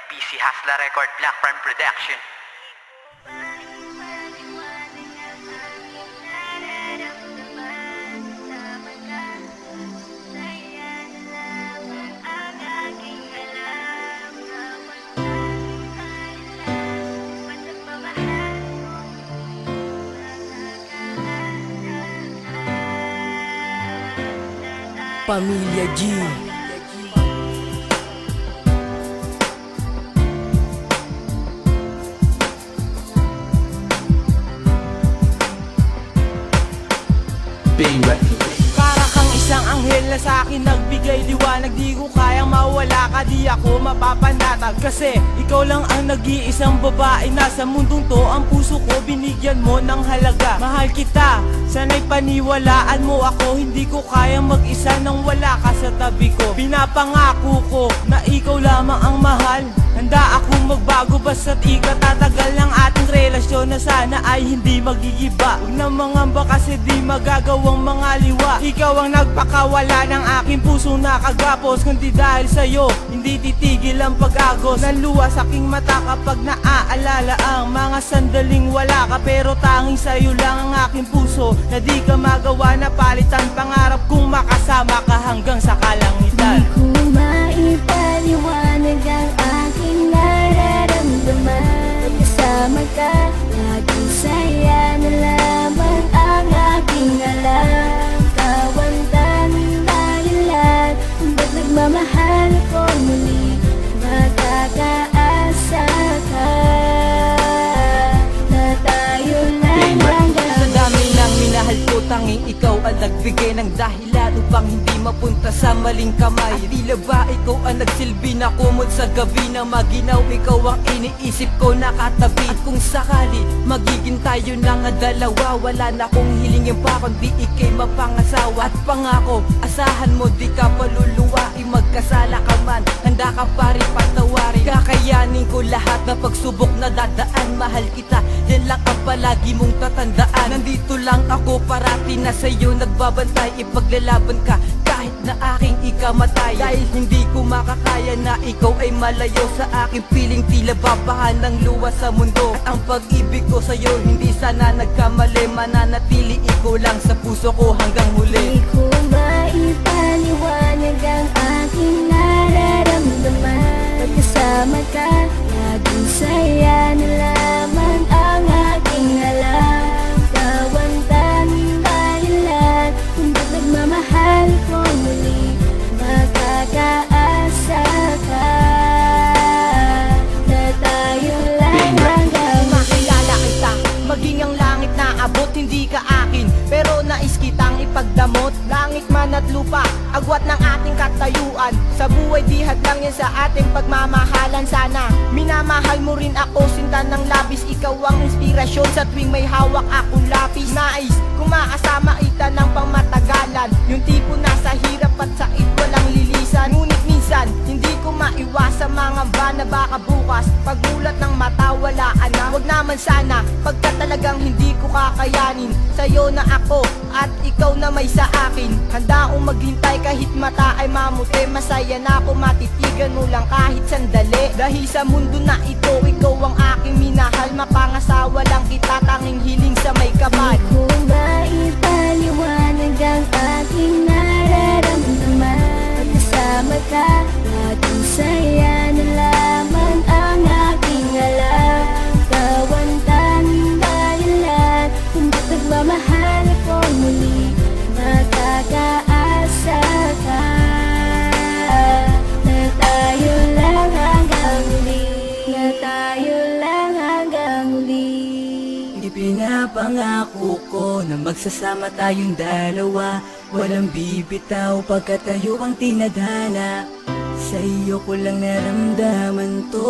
PC Hasla Record, Black Prime Production. Pamilya G. Para kang isang anghel na sa'kin nagbigay liwanag. Di ko kayang mawala ka, di ako mapapanatag. Kasi ikaw lang ang nag-iisang babae na sa mundong to. Ang puso ko binigyan mo ng halaga. Mahal kita, sana'y paniwalaan mo ako. Hindi ko kayang mag-isa nang wala ka sa tabi ko. Pinapangako ko na ikaw lamang ang mahal. Handa akong magbago basta't ikatatagal ng ating relasyon na sana ay hindi magigiba. Huwag na mangamba kasi di magagawang mga liwa. Ikaw ang nagpakawala ng aking puso na kagapos. Kundi dahil sa'yo, hindi titigil ang pag-agos ng luha sa aking mata kapag naaalala ang mga sandaling wala ka. Pero tanging sa'yo lang ang aking puso na di ka magawa na palitan. Pangarap kong makasama ka hanggang sa kalangitan. Di ko maipaliwanag ang aking nararamdaman. Kasama ka, laging saya na lamang ang aking alam. Kawantan dahilan kung ba't nagmamahal ko muli. Magkakaasa ka na tayo lang hanggang Sa dami ng minahal ko, tanging ikaw ang nagbigay ng dahilan upang hindi mapunta sa maling kamay. At tila ba ikaw ang nagsilbi na kumot sa gabi na maginaw. Ikaw ang iniisip ko nakatabi. At kung sakali magiging tayo na nga dalawa, wala na akong hilingin pa kundi ikay mapangasawa. At pangako, asahan mo di ka paluluwa. Magkasala ka man, handa ka pa rin patawarin. Kakayanin ko lahat na pagsubok na dadaan. Mahal kita, yan lang ang palagi mong tatandaan. Nandito lang ako parati na sa'yo nagbabantay. Ipaglalaban ka kahit na aking ikamatay. Dahil hindi ko makakaya na ikaw ay malayo sa aking piling. Tila babahan ng luwa sa mundo. At ang pag-ibig ko sa'yo hindi sana nagkamali. Mananatili ikaw lang sa puso ko hanggang huli. Di ko maipaliwanag ang aking nararamdaman. Pagkasama ka, laging saya na lamang ang aking alam. Kawantan dahilan kung ba't nagmamahal ko muli. Magkakaasa ka na tayo lang hanggang Makilala kita, maging ang langit na abot. Hindi ka akin, pero nais kitang ipagdamot. Langit man at lupa, agwat ng ating katayuan. Sa buhay dihat lang yan sa ating pagmamahalan. Sana minamahal mo rin ako, sinta ng labis. Ikaw ang inspirasyon sa tuwing may hawak akong lapis. Nais kung makasama kita ng pangmatagalan. Yung tipo nasa hirap at sait walang lilisan. Ngunit minsan, hindi ko maiwasan mga ba na baka bukas pagmulat ng mata wala na. Wag naman sana, pagka talagang hindi ko kakayanin. Sa'yo na ako at ikaw na may sa akin. Handa akong maghintay kahit mata ay mamuti. Masaya na ako matitigan mo lang kahit sandali. Dahil sa mundo na ito, ikaw ang aking minahal. Mapangasawa lang kita, tanging hiling sa may kapal. Di ko maipaliwanag ang aking nararamdaman. Pagkasama ka, laging saya na lamang ang aking alam. Kawantan dahilan kung ba't nagmamahal ko muli. Magkakaasa ka na tayo lang hanggang huli. Na tayo lang hanggang huli. Ipinapangako ko na magsasama tayong dalawa. Walang bibitaw pagkat tayo ang tinadhana. Sa iyo ko lang naramdaman to.